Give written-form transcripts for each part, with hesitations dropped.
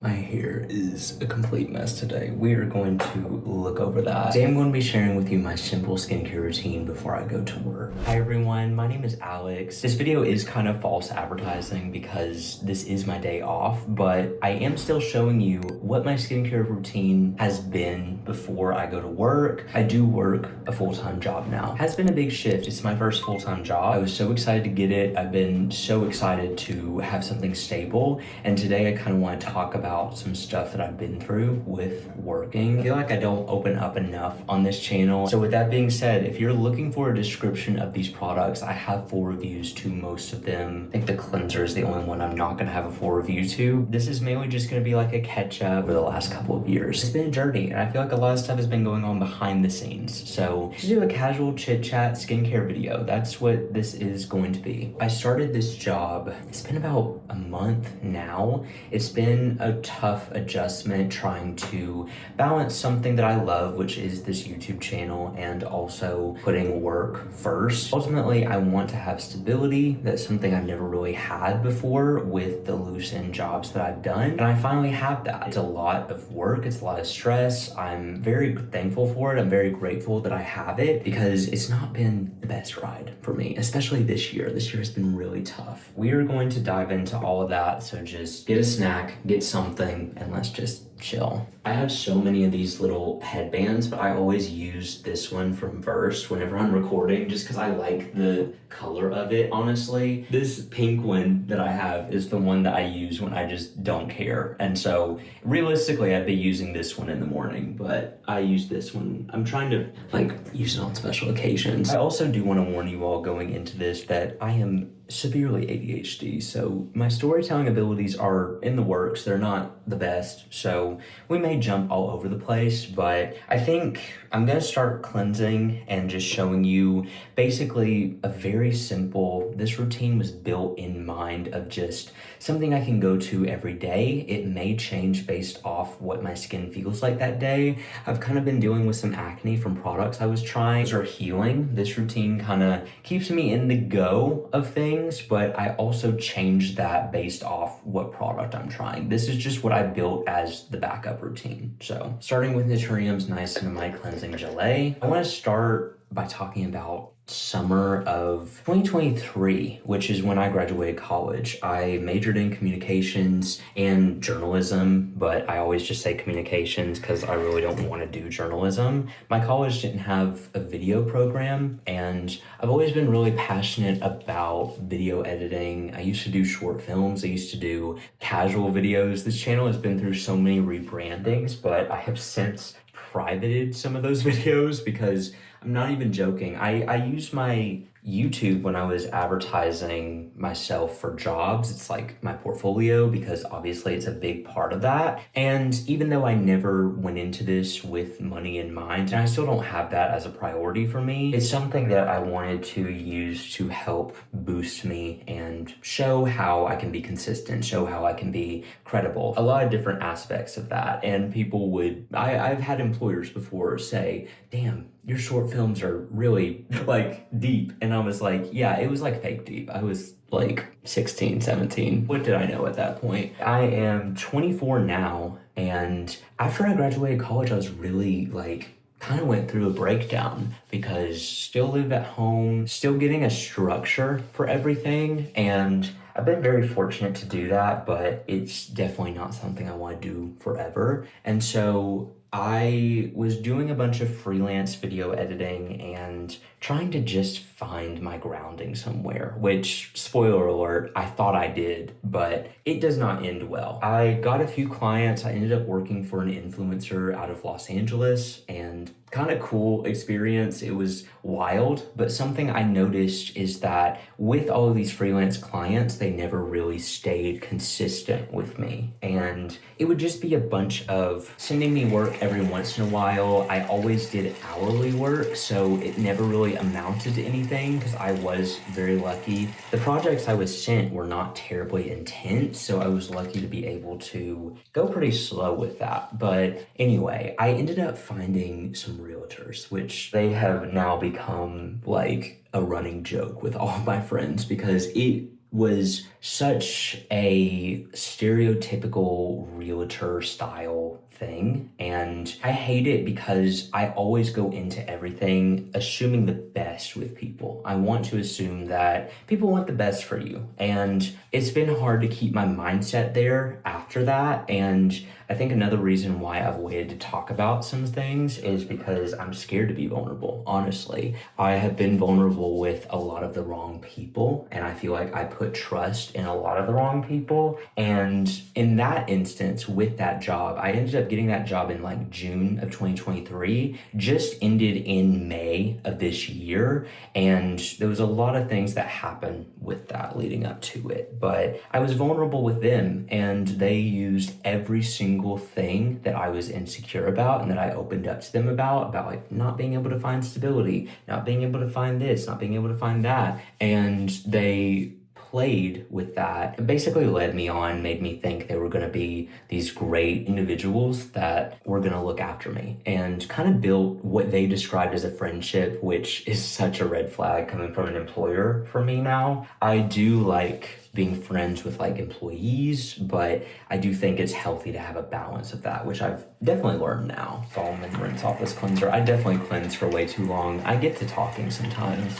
My hair is a complete mess today. We are going to look over that. Today I'm going to be sharing with you my simple skincare routine before I go to work. Hi everyone, my name is Alex. This video is kind of false advertising because this is my day off, but I am still showing you what my skincare routine has been before I go to work. I do work a full-time job now. It has been a big shift. It's my first full-time job. I was so excited to get it. I've been so excited to have something stable, and today I kind of want to talk about some stuff that I've been through with working. I feel like I don't open up enough on this channel. So with that being said, if you're looking for a description of these products, I have full reviews to most of them. I think the cleanser is the only one I'm not gonna have a full review to. This is mainly just gonna be like a catch up over the last couple of years. It's been a journey, and I feel like a lot of stuff has been going on behind the scenes. So to do a casual chit chat skincare video, that's what this is going to be. I started this job, it's been about a month now. It's been a tough adjustment trying to balance something that I love, which is this YouTube channel, and also putting work first. Ultimately, I want to have stability. That's something I've never really had before with the loose end jobs that I've done, and I finally have that. It's a lot of work, it's a lot of stress. I'm very thankful for it. I'm very grateful that I have it because it's not been the best ride for me, especially this year. This year has been really tough. We are going to dive into all of that, so just get a snack, get something, and let's just chill. I have so many of these little headbands, but I always use this one from Verse whenever I'm recording just because I like the color of it, honestly. This pink one that I have is the one that I use when I just don't care. And so realistically, I'd be using this one in the morning, but I use this one. I'm trying to like use it on special occasions. I also do want to warn you all going into this that I am severely ADHD, so my storytelling abilities are in the works. They're not the best, so we may jump all over the place, but I think I'm gonna start cleansing and just showing you basically a very simple, this routine was built in mind of just something I can go to every day. It may change based off what my skin feels like that day. I've kind of been dealing with some acne from products I was trying. Those are healing. This routine kind of keeps me in the go of things, but I also change that based off what product I'm trying. This is just what I built as the backup routine. So starting with Naturium's Niacinamide Cleansing Gelée, I want to start by talking about summer of 2023, which is when I graduated college. I majored in communications and journalism, but I always just say communications because I really don't want to do journalism. My college didn't have a video program, and I've always been really passionate about video editing. I used to do short films. I used to do casual videos. This channel has been through so many rebrandings, but I have since privated some of those videos because I'm not even joking. I used my YouTube when I was advertising myself for jobs. It's like my portfolio because obviously it's a big part of that. And even though I never went into this with money in mind, and I still don't have that as a priority for me, it's something that I wanted to use to help boost me and show how I can be consistent, show how I can be credible. A lot of different aspects of that. And people I've had employers before say, damn, your short films are really like deep. And I was like, yeah, it was like fake deep. I was like 16, 17. What did I know at that point? I am 24 now. And after I graduated college, I was really like, kind of went through a breakdown because still live at home, still getting a structure for everything. And I've been very fortunate to do that, but it's definitely not something I want to do forever. And so I was doing a bunch of freelance video editing and trying to just find my grounding somewhere, which, spoiler alert, I thought I did, but it does not end well. I got a few clients. I ended up working for an influencer out of Los Angeles, and kind of cool experience. It was wild, but something I noticed is that with all of these freelance clients, they never really stayed consistent with me. And it would just be a bunch of sending me work every once in a while. I always did hourly work, so it never really amounted to anything because I was very lucky. The projects I was sent were not terribly intense, so I was lucky to be able to go pretty slow with that. But anyway, I ended up finding some realtors, which they have now become like a running joke with all of my friends because it was such a stereotypical realtor style thing, and I hate it because I always go into everything assuming the best with people. I want to assume that people want the best for you, and it's been hard to keep my mindset there after that. And I think another reason why I've waited to talk about some things is because I'm scared to be vulnerable, honestly. I have been vulnerable with a lot of the wrong people, and I feel like I put trust in a lot of the wrong people. And in that instance, with that job, I ended up getting that job in like June of 2023, just ended in May of this year. And there was a lot of things that happened with that leading up to it. But I was vulnerable with them, and they used every single thing that I was insecure about and that I opened up to them about like not being able to find stability, not being able to find this, not being able to find that. And they played with that. It basically led me on, made me think they were going to be these great individuals that were going to look after me, and kind of built what they described as a friendship, which is such a red flag coming from an employer for me now. I do like being friends with like employees, but I do think it's healthy to have a balance of that, which I've definitely learned now. Solomon rinse off this cleanser. I definitely cleanse for way too long. I get to talking sometimes.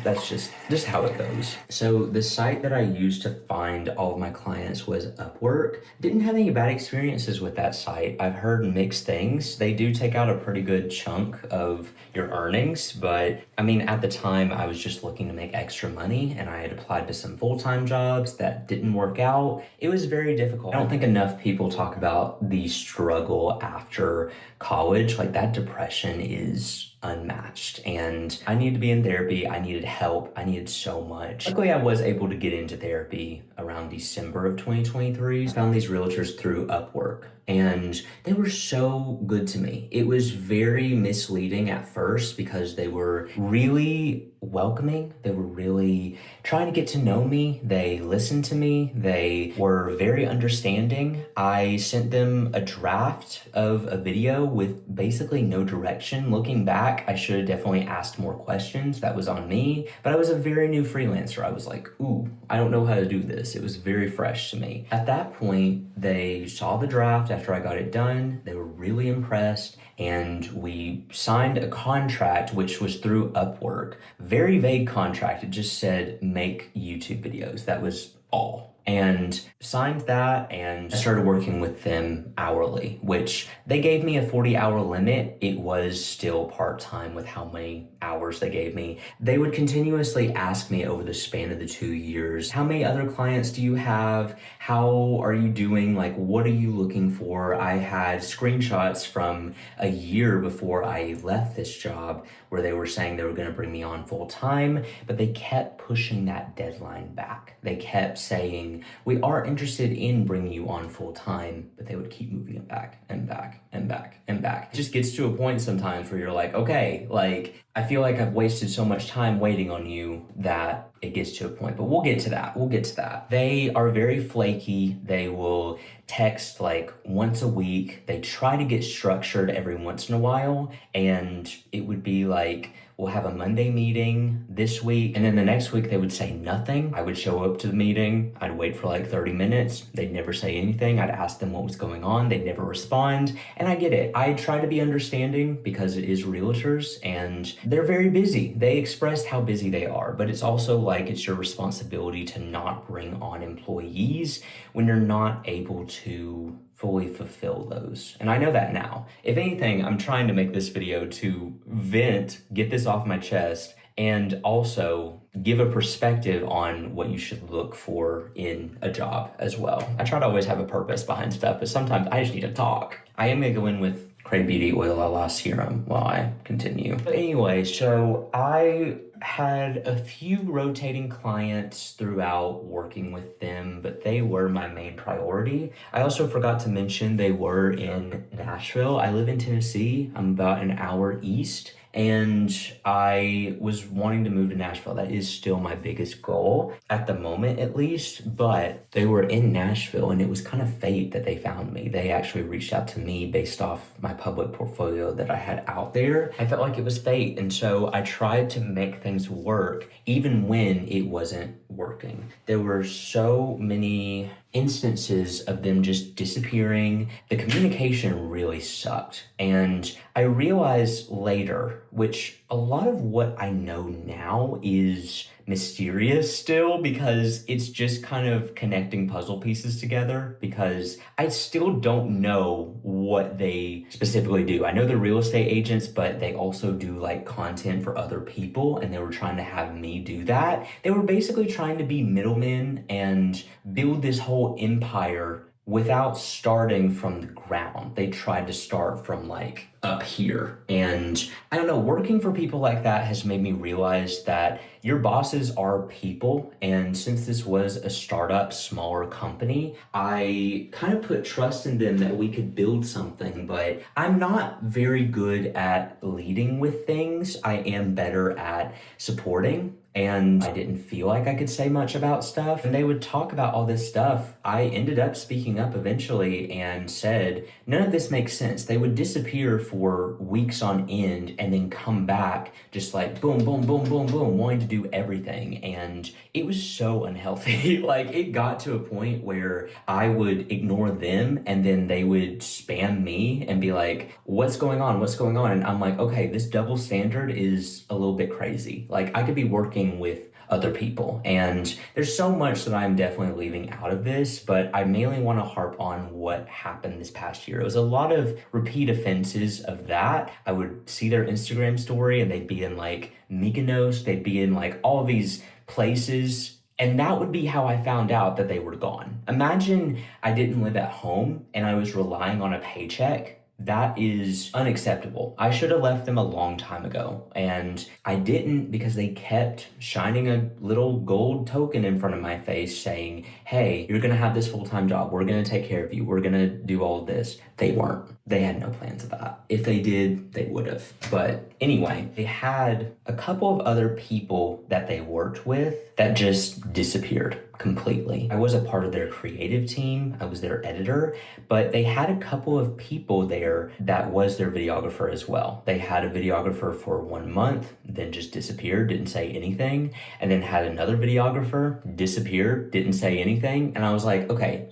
That's just how it goes. So the site that I used to find all of my clients was Upwork. Didn't have any bad experiences with that site. I've heard mixed things. They do take out a pretty good chunk of your earnings, but I mean, at the time I was just looking to make extra money, and I had applied to some full-time jobs that didn't work out. It was very difficult. I don't think enough people talk about the struggle after college. Like, that depression is unmatched, and I needed to be in therapy. I needed help. I needed so much. Luckily, I was able to get into therapy around December of 2023. I found these realtors through Upwork, and they were so good to me. It was very misleading at first because they were really welcoming. They were really trying to get to know me. They listened to me. They were very understanding. I sent them a draft of a video with basically no direction. Looking back, I should have definitely asked more questions. That was on me. But I was a very new freelancer. I was like, ooh, I don't know how to do this. It was very fresh to me. At that point, they saw the draft after I got it done. They were really impressed, and we signed a contract, which was through Upwork. Very vague contract. It just said make YouTube videos. That was all. And signed that and started working with them hourly, which they gave me a 40-hour limit. It was still part-time with how many hours they gave me. They would continuously ask me over the span of the 2 years, how many other clients do you have? How are you doing? Like, what are you looking for? I had screenshots from a year before I left this job where they were saying they were going to bring me on full time, but they kept pushing that deadline back. They kept saying, we are interested in bringing you on full time, but they would keep moving it back and back and back and back. It just gets to a point sometimes where you're like, okay, like, I feel like I've wasted so much time waiting on you that it gets to a point, but we'll get to that. They are very flaky. They will text like once a week. They try to get structured every once in a while, and it would be like, we'll have a Monday meeting this week, and then the next week they would say nothing. I would show up to the meeting. I'd wait for like 30 minutes. They'd never say anything. I'd ask them what was going on. They'd never respond. And I get it. I try to be understanding because it is realtors and they're very busy. They expressed how busy they are, but it's also like it's your responsibility to not bring on employees when you're not able to fully fulfill those. And I know that now. If anything, I'm trying to make this video to vent, get this off my chest, and also give a perspective on what you should look for in a job as well. I try to always have a purpose behind stuff, but sometimes I just need to talk. I am gonna go in with Cray Beauty Oil La Serum while I continue. But anyway, so I had a few rotating clients throughout working with them, but they were my main priority. I also forgot to mention they were in Nashville. I live in Tennessee. I'm about an hour east, and I was wanting to move to Nashville. That is still my biggest goal at the moment, at least, but they were in Nashville, and it was kind of fate that they found me. They actually reached out to me based off my public portfolio that I had out there. I felt like it was fate, and so I tried to make things work even when it wasn't working. There were so many instances of them just disappearing. The communication really sucked. And I realized later, which a lot of what I know now is mysterious still, because it's just kind of connecting puzzle pieces together, because I still don't know what they specifically do. I know they're real estate agents, but they also do like content for other people, and they were trying to have me do that. They were basically trying to be middlemen and build this whole empire without starting from the ground. They tried to start from like up here. And I don't know, working for people like that has made me realize that your bosses are people. And since this was a startup, smaller company, I kind of put trust in them that we could build something, but I'm not very good at leading with things. I am better at supporting. And I didn't feel like I could say much about stuff. And they would talk about all this stuff. I ended up speaking up eventually and said, none of this makes sense. They would disappear for weeks on end and then come back just like boom, boom, boom, boom, boom, wanting to do everything. And it was so unhealthy. Like it got to a point where I would ignore them and then they would spam me and be like, what's going on? What's going on? And I'm like, okay, this double standard is a little bit crazy. Like I could be working with other people. And there's so much that I'm definitely leaving out of this, but I mainly want to harp on what happened this past year. It was a lot of repeat offenses of that. I would see their Instagram story and they'd be in like Mykonos, they'd be in like all these places. And that would be how I found out that they were gone. Imagine I didn't live at home and I was relying on a paycheck. That is unacceptable. I should have left them a long time ago. And I didn't, because they kept shining a little gold token in front of my face saying, hey, you're gonna have this full-time job. We're gonna take care of you. We're gonna do all of this. They weren't. They had no plans of that. If they did, they would have. But anyway, they had a couple of other people that they worked with that just disappeared completely. I was a part of their creative team. I was their editor, but they had a couple of people there that was their videographer as well. They had a videographer for 1 month, then just disappeared, didn't say anything, and then had another videographer, disappeared, didn't say anything. And I was like, okay,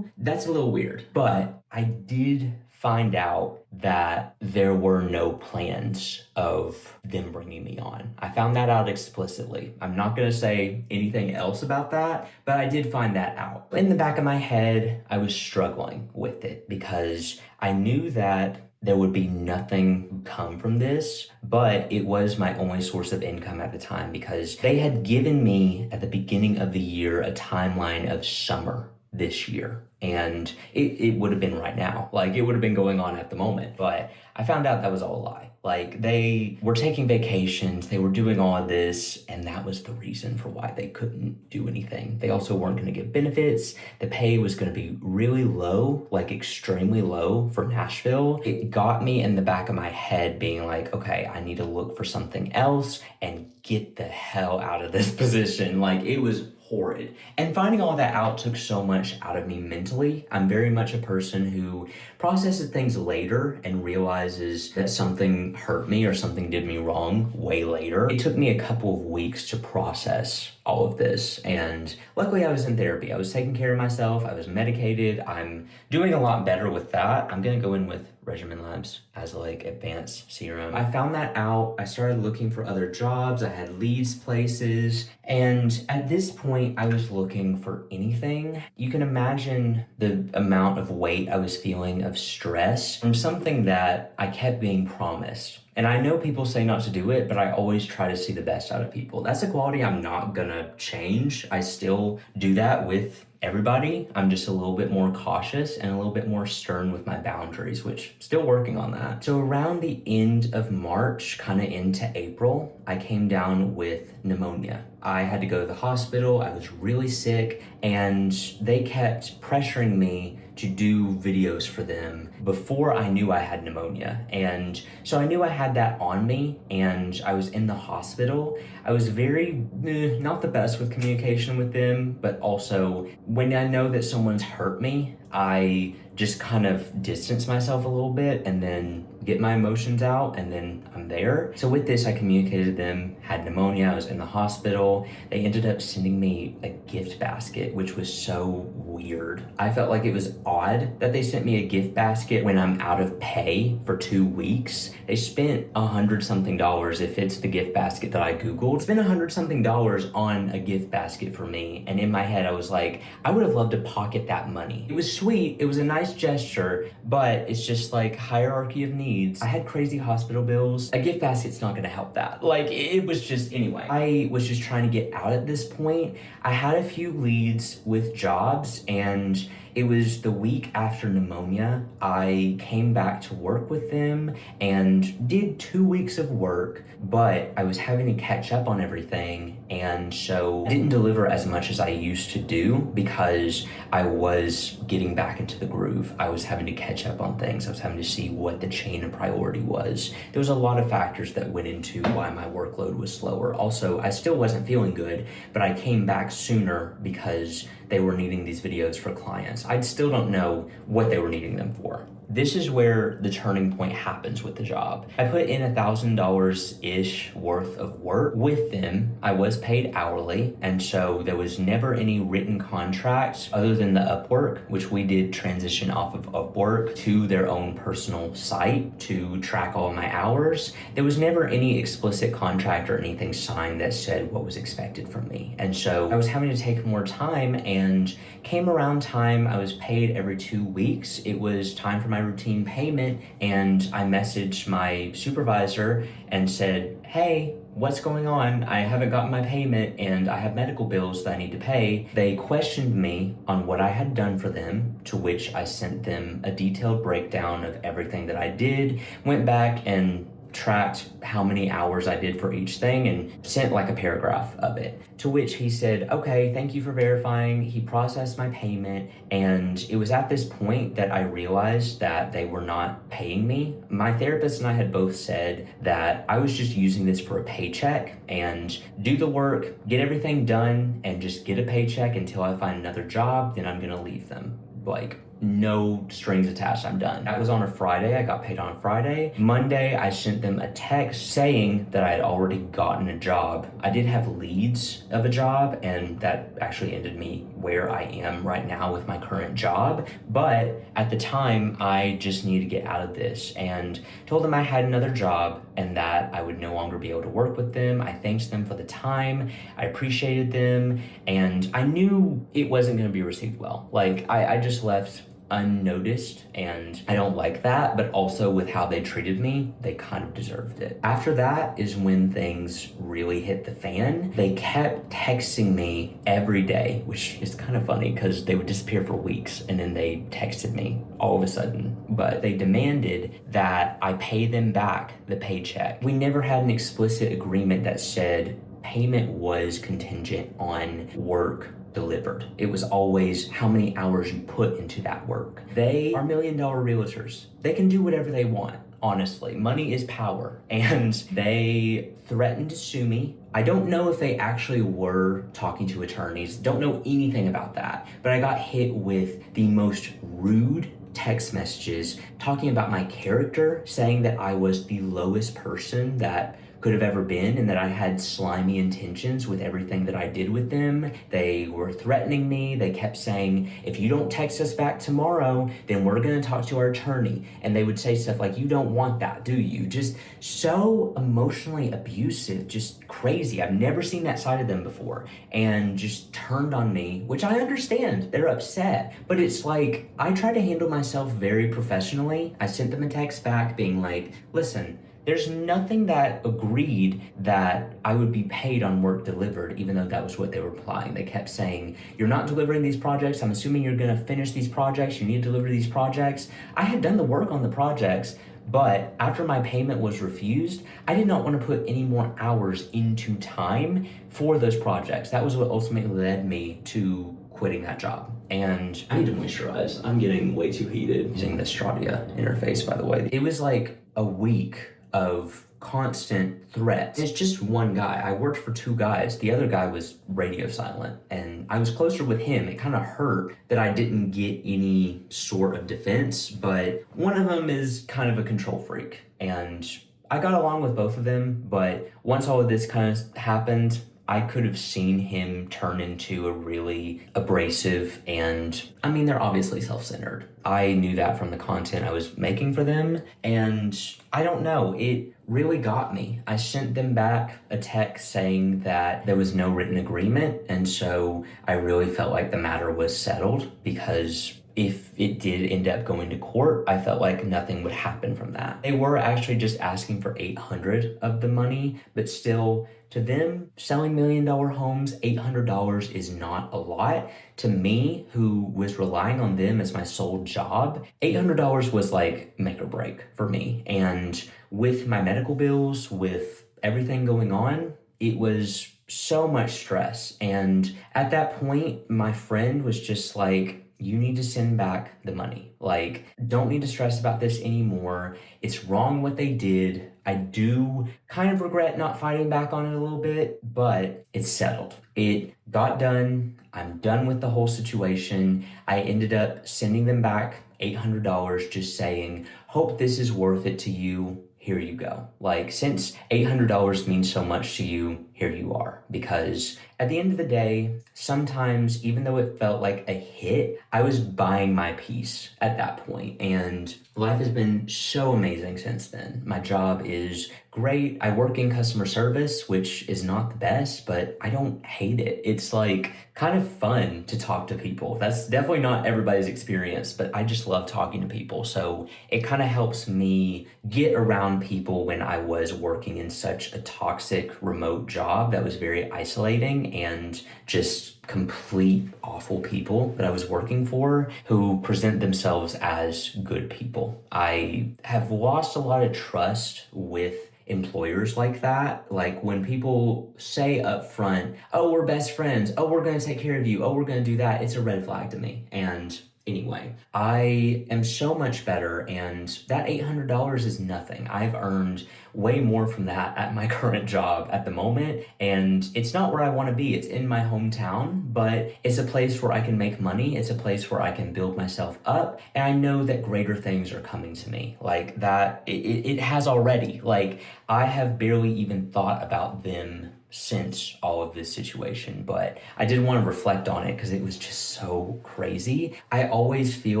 that's a little weird. But I did find out that there were no plans of them bringing me on. I found that out explicitly. I'm not gonna say anything else about that, but I did find that out. In the back of my head, I was struggling with it because I knew that there would be nothing come from this, but it was my only source of income at the time because they had given me at the beginning of the year a timeline of summer this year. And it would have been right now. Like it would have been going on at the moment. But I found out that was all a lie. Like they were taking vacations, they were doing all of this, and that was the reason for why they couldn't do anything. They also weren't going to get benefits. The pay was going to be really low, like extremely low for Nashville. It got me in the back of my head being like, okay, I need to look for something else and get the hell out of this position. Like it was horrid. And finding all that out took so much out of me mentally. I'm very much a person who processes things later and realizes that something hurt me or something did me wrong way later. It took me a couple of weeks to process all of this. And luckily I was in therapy. I was taking care of myself. I was medicated. I'm doing a lot better with that. I'm gonna go in with Regimen Labs as like advanced serum. I found that out. I started looking for other jobs. I had leads places. And at this point, I was looking for anything. You can imagine the amount of weight I was feeling of stress from something that I kept being promised. And I know people say not to do it, but I always try to see the best out of people. That's a quality I'm not gonna change. I still do that with everybody. I'm just a little bit more cautious and a little bit more stern with my boundaries, which still working on that. So around the end of March, kind of into April, I came down with pneumonia. I had to go to the hospital. I was really sick and they kept pressuring me to do videos for them before I knew I had pneumonia. And so I knew I had that on me and I was in the hospital. I was very, not the best with communication with them, but also when I know that someone's hurt me, I just kind of distance myself a little bit and then get my emotions out, and then I'm there. So with this, I communicated to them, had pneumonia, I was in the hospital. They ended up sending me a gift basket, which was so weird. I felt like it was odd that they sent me a gift basket when I'm out of pay for 2 weeks. They spent $100 something, if it's the gift basket that I Googled, spent $100 something on a gift basket for me. And in my head, I was like, I would have loved to pocket that money. It was sweet, it was a nice gesture, but it's just like hierarchy of needs. I had crazy hospital bills. A gift basket's not gonna help that. Like, it was just, anyway. I was just trying to get out at this point. I had a few leads with jobs, and it was the week after pneumonia. I came back to work with them and did 2 weeks of work, but I was having to catch up on everything, and so I didn't deliver as much as I used to do because I was getting back into the groove. I was having to catch up on things. I was having to see what the chain of priority was. There was a lot of factors that went into why my workload was slower. Also, I still wasn't feeling good, but I came back sooner because they were needing these videos for clients. I still don't know what they were needing them for. This is where the turning point happens with the job. I put in $1,000-ish worth of work with them. I was paid hourly, and so there was never any written contracts other than the Upwork, which we did transition off of Upwork to their own personal site to track all my hours. There was never any explicit contract or anything signed that said what was expected from me. And so I was having to take more time, and came around time I was paid every 2 weeks. It was time for my routine payment, and I messaged my supervisor and said, hey, what's going on? I haven't gotten my payment and I have medical bills that I need to pay. They questioned me on what I had done for them, to which I sent them a detailed breakdown of everything that I did, went back and tracked how many hours I did for each thing and sent like a paragraph of it. To which he said, okay, thank you for verifying. He processed my payment, and it was at this point that I realized that they were not paying me. My therapist and I had both said that I was just using this for a paycheck and do the work, get everything done, and just get a paycheck until I find another job, then I'm gonna leave them. Like, no strings attached, I'm done. That was on a Friday. I got paid on a Friday. Monday, I sent them a text saying that I had already gotten a job. I did have leads of a job, and that actually ended me where I am right now with my current job. But at the time, I just needed to get out of this, and told them I had another job and that I would no longer be able to work with them. I thanked them for the time. I appreciated them, and I knew it wasn't gonna be received well. Like, I just left unnoticed, and I don't like that, but also with how they treated me, they kind of deserved it. After that is when things really hit the fan. They kept texting me every day, which is kind of funny because they would disappear for weeks and then they texted me all of a sudden. But they demanded that I pay them back the paycheck. We never had an explicit agreement that said payment was contingent on work delivered. It was always how many hours you put into that work. They are $1 million realtors. They can do whatever they want. Honestly, money is power, and they threatened to sue me. I don't know if they actually were talking to attorneys, don't know anything about that, but I got hit with the most rude text messages talking about my character, saying that I was the lowest person that could have ever been, and that I had slimy intentions with everything that I did with them. They were threatening me. They kept saying, if you don't text us back tomorrow, then we're gonna talk to our attorney. And they would say stuff like, you don't want that, do you? Just so emotionally abusive, just crazy. I've never seen that side of them before. And just turned on me, which I understand. They're upset. But it's like, I try to handle myself very professionally. I sent them a text back being like, listen, there's nothing that agreed that I would be paid on work delivered, even though that was what they were implying. They kept saying, you're not delivering these projects. I'm assuming you're gonna finish these projects. You need to deliver these projects. I had done the work on the projects, but after my payment was refused, I did not want to put any more hours into time for those projects. That was what ultimately led me to quitting that job. And I need to moisturize. I'm getting way too heated using the Stratia interface, by the way. It was like a week of constant threats. It's just one guy. I worked for two guys. The other guy was radio silent, and I was closer with him. It kind of hurt that I didn't get any sort of defense, but one of them is kind of a control freak, and I got along with both of them, but once all of this kind of happened, I could have seen him turn into a really abrasive, and I mean, they're obviously self-centered. I knew that from the content I was making for them, and I don't know, it really got me. I sent them back a text saying that there was no written agreement, and so I really felt like the matter was settled, because if it did end up going to court, I felt like nothing would happen from that. They were actually just asking for $800 of the money, but still, to them, selling $1 million homes, $800 is not a lot. To me, who was relying on them as my sole job, $800 was like make or break for me. And with my medical bills, with everything going on, it was so much stress. And at that point, my friend was just like, you need to send back the money. Like, don't need to stress about this anymore. It's wrong what they did. I do kind of regret not fighting back on it a little bit, but it's settled. It got done. I'm done with the whole situation. I ended up sending them back $800, just saying, hope this is worth it to you. Here you go. Like, since $800 means so much to you, here you are. Because at the end of the day, sometimes, even though it felt like a hit, I was buying my peace at that point. And life has been so amazing since then. My job is great. I work in customer service, which is not the best, but I don't hate it. It's like kind of fun to talk to people. That's definitely not everybody's experience, but I just love talking to people. So it kind of helps me get around people when I was working in such a toxic remote job that was very isolating and just complete awful people that I was working for who present themselves as good people. I have lost a lot of trust with employers like that. Like when people say up front, oh, we're best friends, oh, we're going to take care of you, oh, we're going to do that, it's a red flag to me. And anyway, I am so much better, and that $800 is nothing. I've earned way more from that at my current job at the moment, and it's not where I want to be. It's in my hometown, but it's a place where I can make money. It's a place where I can build myself up, and I know that greater things are coming to me. Like that, it has already. Like, I have barely even thought about them since all of this situation, but I did want to reflect on it because it was just so crazy. I always feel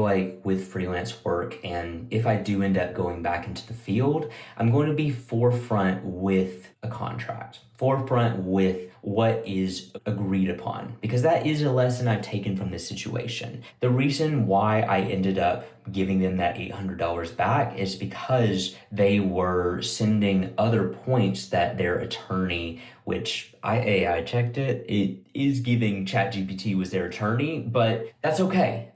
like with freelance work, and if I do end up going back into the field, I'm going to be forefront with a contract, forefront with what is agreed upon, because that is a lesson I've taken from this situation. The reason why I ended up giving them that $800 back is because they were sending other points that their attorney, which I AI checked it is giving ChatGPT was their attorney, but that's okay.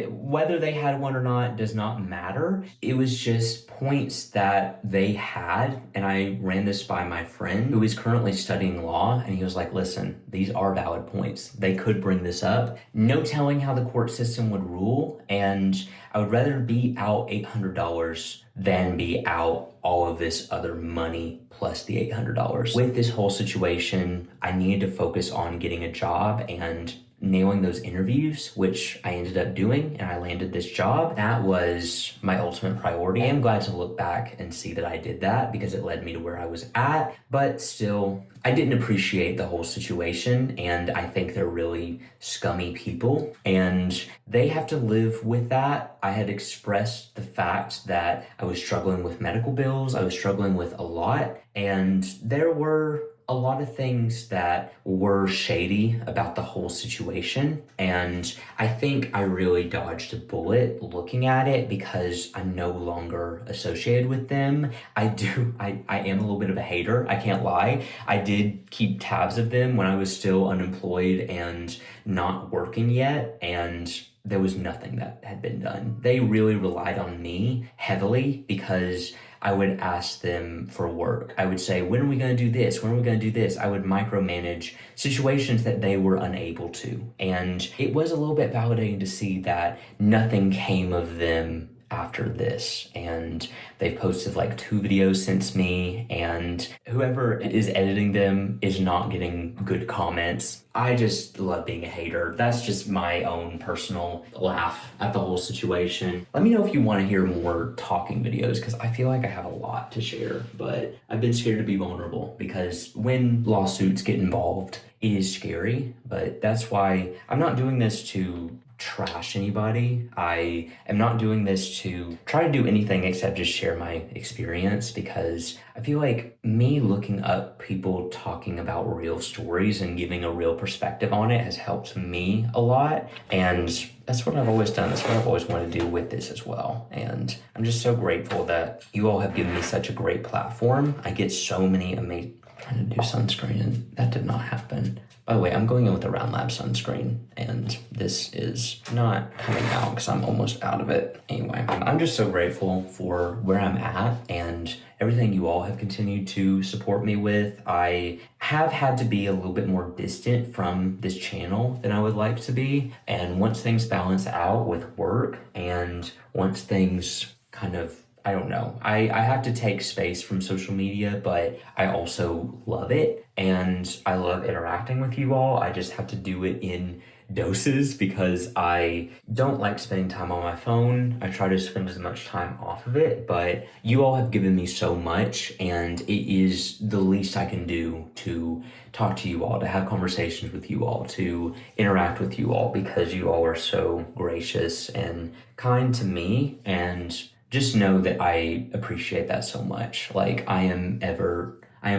Whether they had one or not does not matter. It was just points that they had, and I ran this by my friend who is currently studying law, and he was like, listen, these are valid points. They could bring this up. No telling how the court system would rule, and I would rather be out $800 than be out all of this other money plus the $800. With this whole situation, I needed to focus on getting a job and nailing those interviews, which I ended up doing, and I landed this job. That was my ultimate priority. I am glad to look back and see that I did that because it led me to where I was at, but still, I didn't appreciate the whole situation, and I think they're really scummy people, and they have to live with that. I had expressed the fact that I was struggling with medical bills, I was struggling with a lot, and there were a lot of things that were shady about the whole situation. And I think I really dodged a bullet looking at it because I'm no longer associated with them. I am a little bit of a hater, I can't lie. I did keep tabs of them when I was still unemployed and not working yet, and there was nothing that had been done. They really relied on me heavily because I would ask them for work. I would say, when are we going to do this? When are we going to do this? I would micromanage situations that they were unable to. And it was a little bit validating to see that nothing came of them after this, and they've posted like 2 videos since me, and whoever is editing them is not getting good comments. I just love being a hater. That's just my own personal laugh at the whole situation. Let me know if you want to hear more talking videos, because I feel like I have a lot to share, but I've been scared to be vulnerable because when lawsuits get involved, it is scary, but that's why I'm not doing this to trash anybody. I am not doing this to try to do anything except just share my experience, because I feel like me looking up people talking about real stories and giving a real perspective on it has helped me a lot. And that's what I've always done. That's what I've always wanted to do with this as well. And I'm just so grateful that you all have given me such a great platform. I get so many amazing, trying to do sunscreen and that did not happen. By the way, I'm going in with a Round Lab sunscreen, and this is not coming out because I'm almost out of it. Anyway, I'm just so grateful for where I'm at and everything you all have continued to support me with. I have had to be a little bit more distant from this channel than I would like to be. And once things balance out with work and once things kind of, I don't know. I have to take space from social media, but I also love it. And I love interacting with you all. I just have to do it in doses because I don't like spending time on my phone. I try to spend as much time off of it, but you all have given me so much, and it is the least I can do to talk to you all, to have conversations with you all, to interact with you all, because you all are so gracious and kind to me. And just know that I appreciate that so much. Like, I am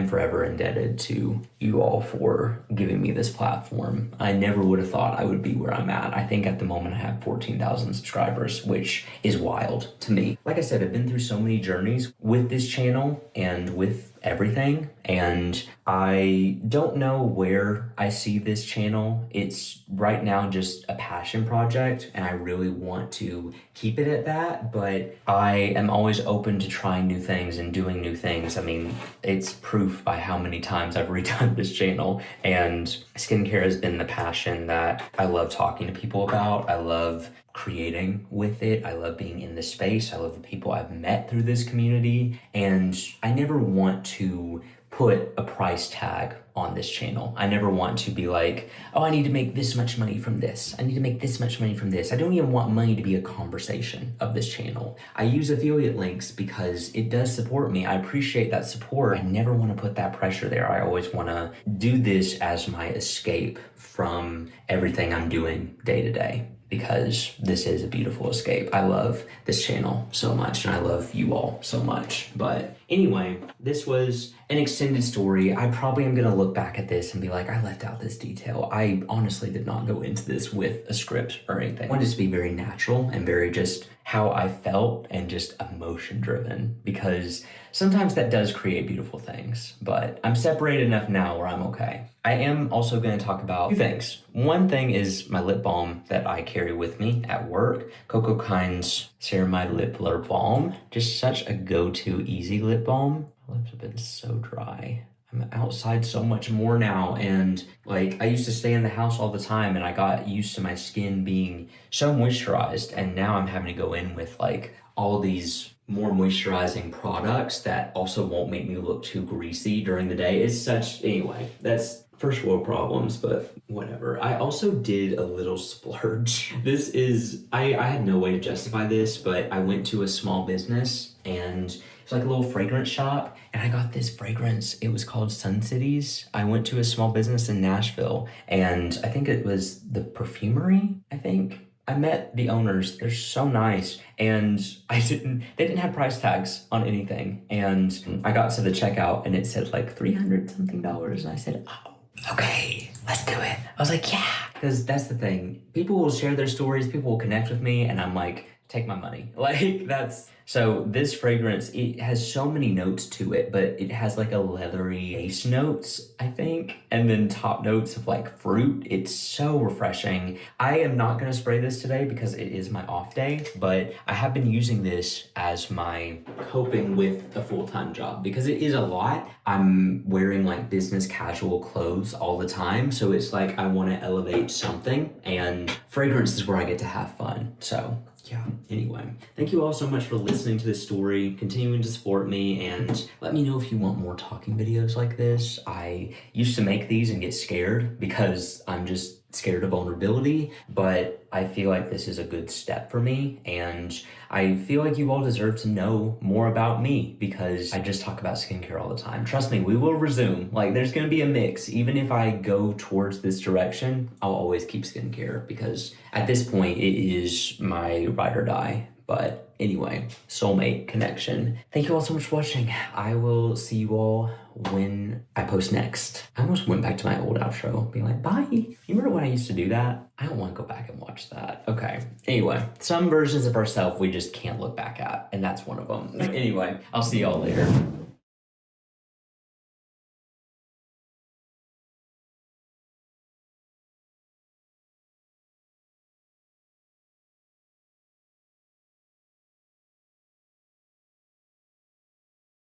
forever indebted to you all for giving me this platform. I never would have thought I would be where I'm at. I think at the moment I have 14,000 subscribers, which is wild to me. Like I said, I've been through so many journeys with this channel and with everything, and I don't know where I see this channel. It's right now just a passion project, and I really want to keep it at that, but I am always open to trying new things and doing new things. I mean, it's proof by how many times I've redone this channel, and skincare has been the passion that I love talking to people about. I love creating with it. I love being in this space. I love the people I've met through this community, and I never want to put a price tag on this channel. I never want to be like, oh, I need to make this much money from this. I need to make this much money from this. I don't even want money to be a conversation of this channel. I use affiliate links because it does support me. I appreciate that support. I never want to put that pressure there. I always want to do this as my escape from everything I'm doing day to day, because this is a beautiful escape. I love this channel so much, and I love you all so much. But anyway, this was an extended story. I probably am gonna look back at this and be like, I left out this detail. I honestly did not go into this with a script or anything. I wanted it to be very natural and very just how I felt and just emotion driven, because sometimes that does create beautiful things, but I'm separated enough now where I'm okay. I am also going to talk about 2 things. One thing is my lip balm that I carry with me at work, Coco Kind's Ceramide Lip Blur Balm. Just such a go-to easy lip balm. My lips have been so dry. I'm outside so much more now, and like I used to stay in the house all the time, and I got used to my skin being so moisturized, and now I'm having to go in with like all these more moisturizing products that also won't make me look too greasy during the day. It's such, anyway, that's first world problems, but whatever. I also did a little splurge. This is, I had no way to justify this, but I went to a small business, and it's like a little fragrance shop, and I got this fragrance. It was called Sun Cities. I went to a small business in Nashville, and I think it was the Perfumery, I think. I met the owners. They're so nice, and they didn't have price tags on anything, and I got to the checkout and it said like $300 something, and I said, oh, okay, let's do it. I was like, yeah, because that's the thing. People will share their stories, people will connect with me, and I'm like, take my money. Like, that's, so this fragrance, it has so many notes to it, but it has like a leathery base notes, I think, and then top notes of like fruit. It's so refreshing. I am not gonna spray this today because it is my off day, but I have been using this as my coping with a full-time job, because it is a lot. I'm wearing like business casual clothes all the time, so it's like I wanna elevate something, and fragrance is where I get to have fun. So yeah, anyway, thank you all so much for listening to this story, continuing to support me, and let me know if you want more talking videos like this. I used to make these and get scared because I'm just scared of vulnerability, but I feel like this is a good step for me, and I feel like you all deserve to know more about me because I just talk about skincare all the time. Trust me, we will resume. Like, there's gonna be a mix. Even if I go towards this direction, I'll always keep skincare because at this point it is my ride or die. But anyway, soulmate connection. Thank you all so much for watching. I will see you all when I post next. I almost went back to my old outro, being like, bye. You remember when I used to do that? I don't want to go back and watch that. Okay. Anyway, some versions of ourselves we just can't look back at, and that's one of them. Anyway, I'll see y'all later.